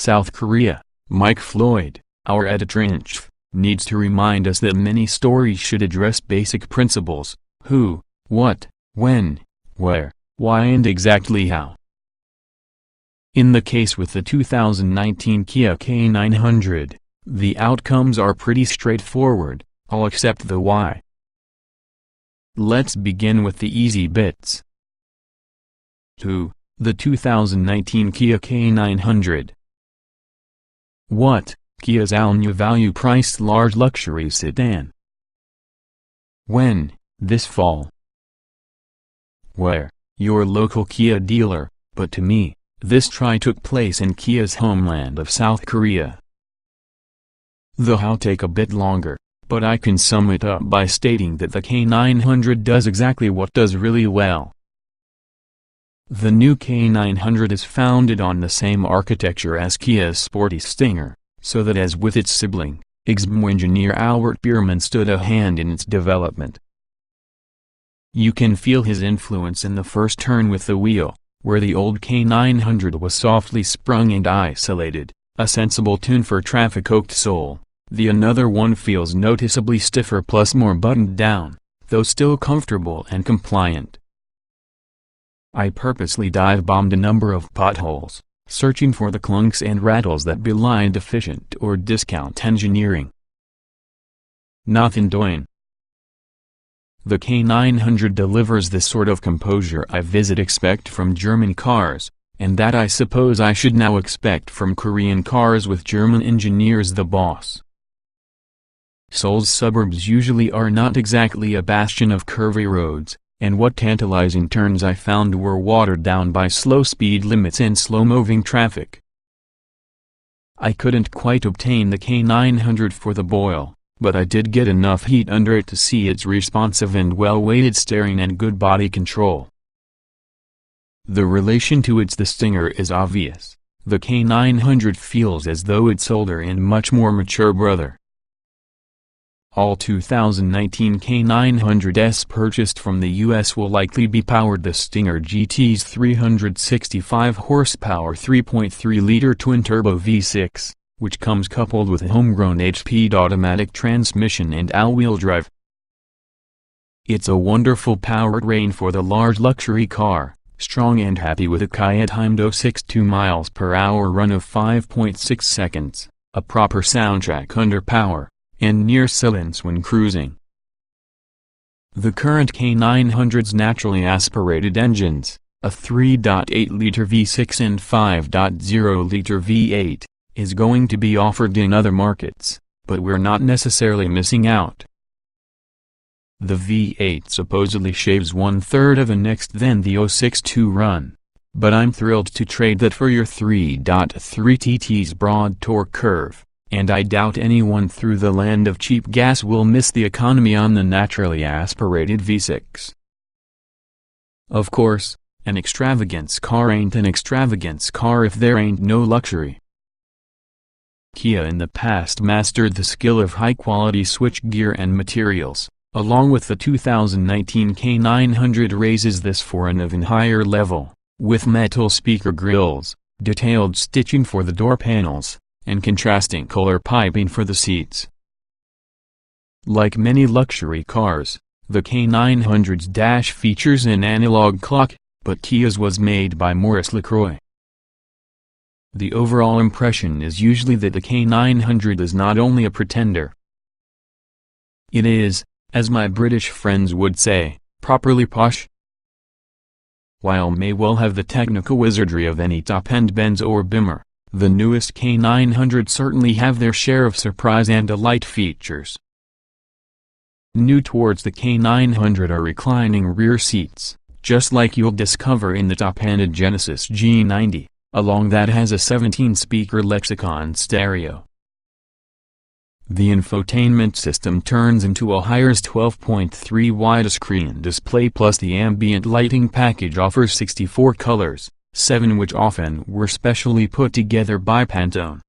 South Korea. Mike Floyd, our editor-in-chief, needs to remind us that many stories should address basic principles: who, what, when, where, why, and exactly how. In the case with the 2019 Kia K900, the outcomes are pretty straightforward, all except the why. Let's begin with the easy bits. Who, the 2019 Kia K900. What, Kia's all-new value-priced large luxury sedan. When, this fall. Where, your local Kia dealer, but to me, this try took place in Kia's homeland of South Korea. The how take a bit longer, but I can sum it up by stating that the K900 does exactly what does really well. The new K900 is founded on the same architecture as Kia's sporty Stinger, so that as with its sibling, XBM engineer Albert Biermann stood a hand in its development. You can feel his influence in the first turn with the wheel, where the old K900 was softly sprung and isolated, a sensible tune for traffic-oaked soul. The another one feels noticeably stiffer plus more buttoned down, though still comfortable and compliant. I purposely dive-bombed a number of potholes, searching for the clunks and rattles that belie deficient or discount engineering. Nothing doing. The K900 delivers the sort of composure I expect from German cars, and that I suppose I should now expect from Korean cars with German engineers the boss. Seoul's suburbs usually are not exactly a bastion of curvy roads, and what tantalizing turns I found were watered down by slow speed limits and slow-moving traffic. I couldn't quite obtain the K900 for the boil, but I did get enough heat under it to see its responsive and well-weighted steering and good body control. The relation to the Stinger is obvious. The K900 feels as though its older and much more mature brother. All 2019 K900s purchased from the US will likely be powered the Stinger GT's 365 horsepower 3.3-liter twin-turbo V6, which comes coupled with a homegrown 8-speed automatic transmission and all-wheel drive. It's a wonderful powertrain for the large luxury car, strong and happy with a timed 0.62 miles per hour run of 5.6 seconds, a proper soundtrack under power, and near silence when cruising. The current K900's naturally aspirated engines, a 3.8-liter V6 and 5.0-liter V8, is going to be offered in other markets, but we're not necessarily missing out. The V8 supposedly shaves 1/3 of a next than the 0.62 run, but I'm thrilled to trade that for your 3.3 TT's broad torque curve, and I doubt anyone through the land of cheap gas will miss the economy on the naturally aspirated V6. Of course, an extravagance car ain't an extravagance car if there ain't no luxury. Kia in the past mastered the skill of high-quality switchgear and materials, along with the 2019 K900 raises this for an even higher level, with metal speaker grills, detailed stitching for the door panels, and contrasting color piping for the seats. Like many luxury cars, the K900's dash features an analog clock, but Kia's was made by Maurice Lacroix. The overall impression is usually that the K900 is not only a pretender. It is, as my British friends would say, properly posh. While may well have the technical wizardry of any top-end Benz or Beamer, the newest K900 certainly have their share of surprise and delight features. New towards the K900 are reclining rear seats, just like you'll discover in the top-ended Genesis G90. Along that has a 17-speaker Lexicon stereo. The infotainment system turns into a higher's 12.3 widescreen display plus the ambient lighting package offers 64 colors, 7 which often were specially put together by Pantone.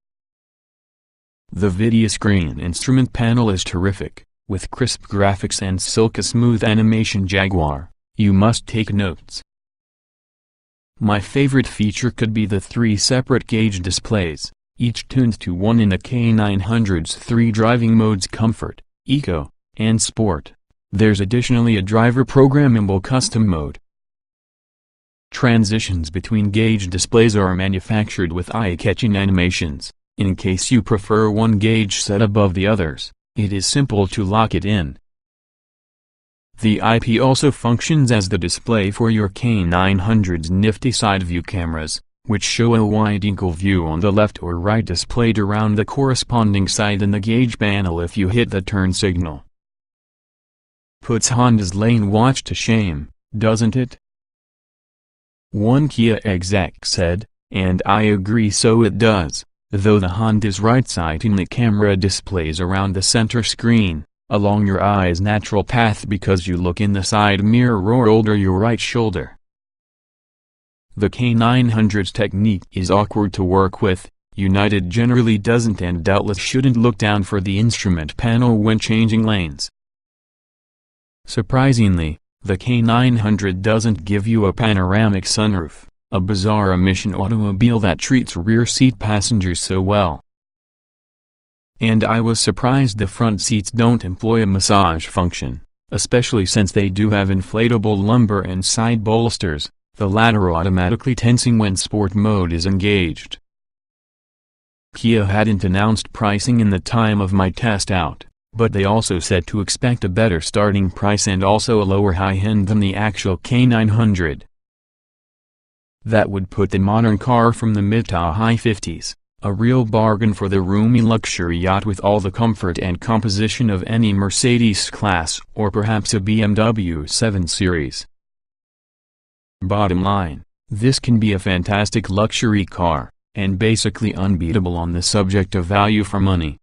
The video screen instrument panel is terrific, with crisp graphics and silky-smooth animation. Jaguar, you must take notes. My favorite feature could be the 3 separate gauge displays, each tuned to one in the K900's three driving modes: Comfort, Eco, and Sport. There's additionally a driver programmable custom mode. Transitions between gauge displays are manufactured with eye-catching animations. In case you prefer one gauge set above the others, it is simple to lock it in. The IP also functions as the display for your K900's nifty side view cameras, which show a wide-angle view on the left or right displayed around the corresponding side in the gauge panel if you hit the turn signal. Puts Honda's lane watch to shame, doesn't it? One Kia exec said, and I agree, so it does, though the Honda's right side in the camera displays around the center screen, along your eye's natural path because you look in the side mirror or over your right shoulder. The K900's technique is awkward to work with. United generally doesn't and doubtless shouldn't look down for the instrument panel when changing lanes. Surprisingly, the K900 doesn't give you a panoramic sunroof, a bizarre emission automobile that treats rear seat passengers so well. And I was surprised the front seats don't employ a massage function, especially since they do have inflatable lumbar and side bolsters, the latter automatically tensing when sport mode is engaged. Kia hadn't announced pricing in the time of my test out, but they also said to expect a better starting price and also a lower high end than the actual K900. That would put the modern car from the mid to high 50s, a real bargain for the roomy luxury yacht with all the comfort and composition of any Mercedes class or perhaps a BMW 7 Series. Bottom line, this can be a fantastic luxury car, and basically unbeatable on the subject of value for money.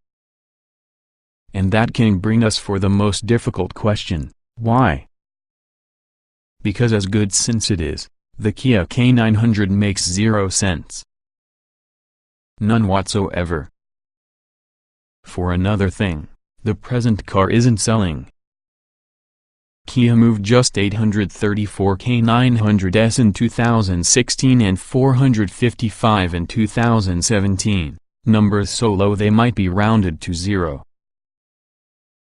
And that can bring us for the most difficult question: why? Because as good since it is, the Kia K900 makes 0 sense. None whatsoever. For another thing, the present car isn't selling. Kia moved just 834 K900s in 2016 and 455 in 2017, numbers so low they might be rounded to 0.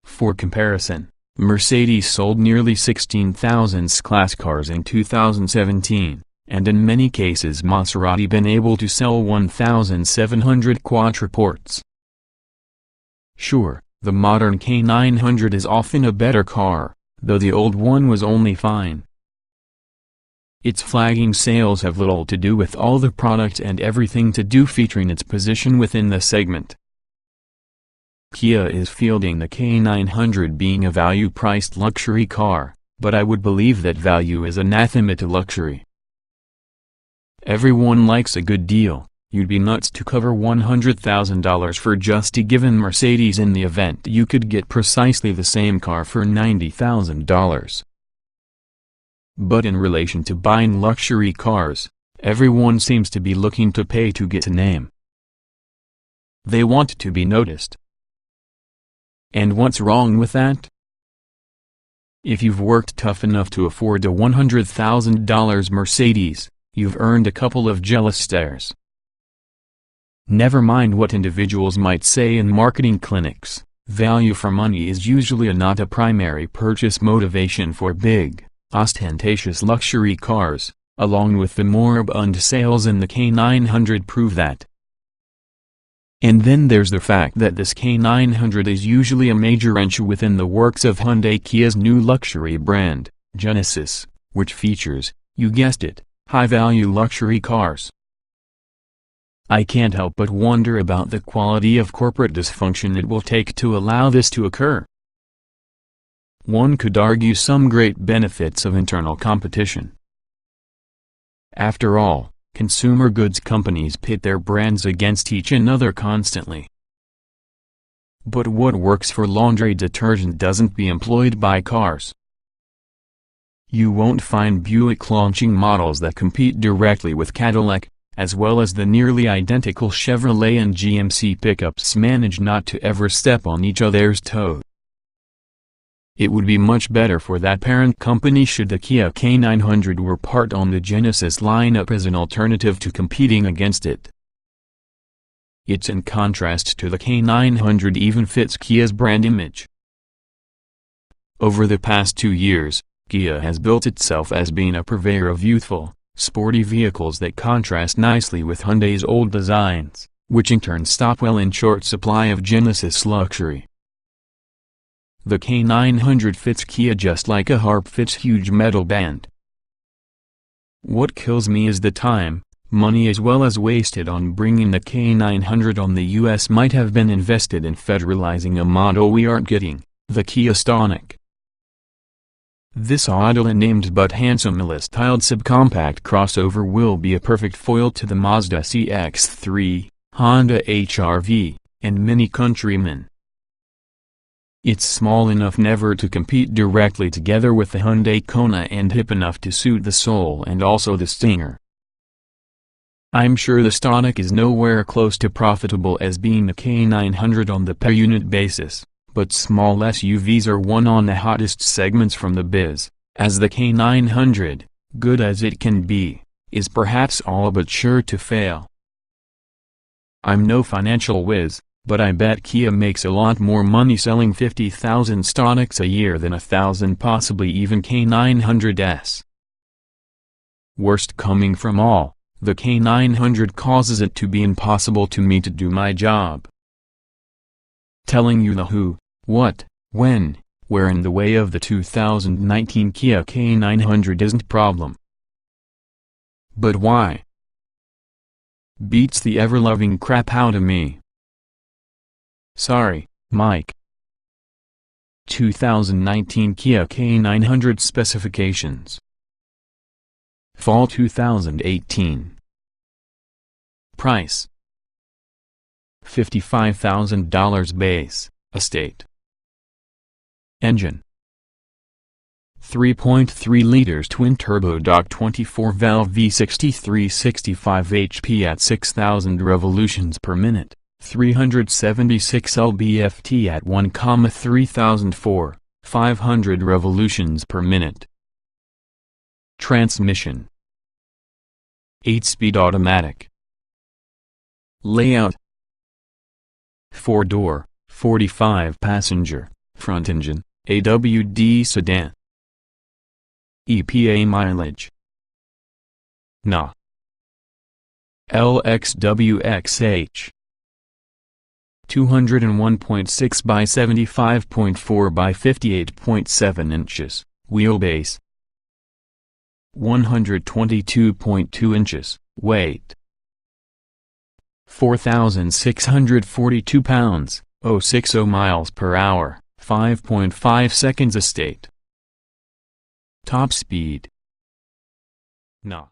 For comparison, Mercedes sold nearly 16,000 S-Class cars in 2017, and in many cases Maserati been able to sell 1,700 quadruports. Sure, the modern K900 is often a better car, though the old one was only fine. Its flagging sales have little to do with all the product and everything to do featuring its position within the segment. Kia is fielding the K900 being a value-priced luxury car, but I would believe that value is anathema to luxury. Everyone likes a good deal. You'd be nuts to cover $100,000 for just a given Mercedes in the event you could get precisely the same car for $90,000. But in relation to buying luxury cars, everyone seems to be looking to pay to get a name. They want to be noticed. And what's wrong with that? If you've worked tough enough to afford a $100,000 Mercedes, you've earned a couple of jealous stares. Never mind what individuals might say in marketing clinics, value for money is usually not a primary purchase motivation for big, ostentatious luxury cars, along with the moribund sales in the K900 prove that. And then there's the fact that this K900 is usually a major wrench within the works of Hyundai Kia's new luxury brand, Genesis, which features, you guessed it, high-value luxury cars. I can't help but wonder about the quality of corporate dysfunction it will take to allow this to occur. One could argue some great benefits of internal competition. After all, consumer goods companies pit their brands against each another constantly. But what works for laundry detergent doesn't be employed by cars. You won't find Buick launching models that compete directly with Cadillac, as well as the nearly identical Chevrolet and GMC pickups manage not to ever step on each other's toes. It would be much better for that parent company should the Kia K900 were part on the Genesis lineup as an alternative to competing against it. It's in contrast to the K900 even fits Kia's brand image. Over the past 2 years, Kia has built itself as being a purveyor of youthful, sporty vehicles that contrast nicely with Hyundai's old designs, which in turn stop well in short supply of Genesis luxury. The K900 fits Kia just like a harp fits huge metal band. What kills me is the time, money as well as wasted on bringing the K900 on. The US might have been invested in federalizing a model we aren't getting, the Kia Stonic. This oddly named but handsomely styled subcompact crossover will be a perfect foil to the Mazda CX-3, Honda HR-V, and Mini Countryman. It's small enough never to compete directly together with the Hyundai Kona and hip enough to suit the Soul and also the Stinger. I'm sure the Stonic is nowhere close to profitable as being the K900 on the per-unit basis, but small SUVs are one on the hottest segments from the biz, as the K900, good as it can be, is perhaps all but sure to fail. I'm no financial whiz, but I bet Kia makes a lot more money selling 50,000 Stonics a year than 1,000 possibly even K900s. Worst coming from all, the K900 causes it to be impossible to me to do my job. Telling you the who, what, when, where in the way of the 2019 Kia K900 isn't problem. But why? Beats the ever-loving crap out of me. Sorry, Mike. 2019 Kia K900 specifications. Fall 2018. Price: $55,000 base, estate. Engine: 3.3 liters twin-turbo DOC 24-valve V6 365 HP at 6,000 revolutions per minute, 376 lb-ft at 1,3004, 500 revolutions per minute. Transmission: 8-speed automatic. Layout: 4-door, 45-passenger, front engine, AWD sedan. EPA mileage: NA. LXWXH 201.6 by 75.4 by 58.7 inches, wheelbase 122.2 inches, weight 4,642 pounds, 060 miles per hour, 5.5 seconds estate. Top speed: NA.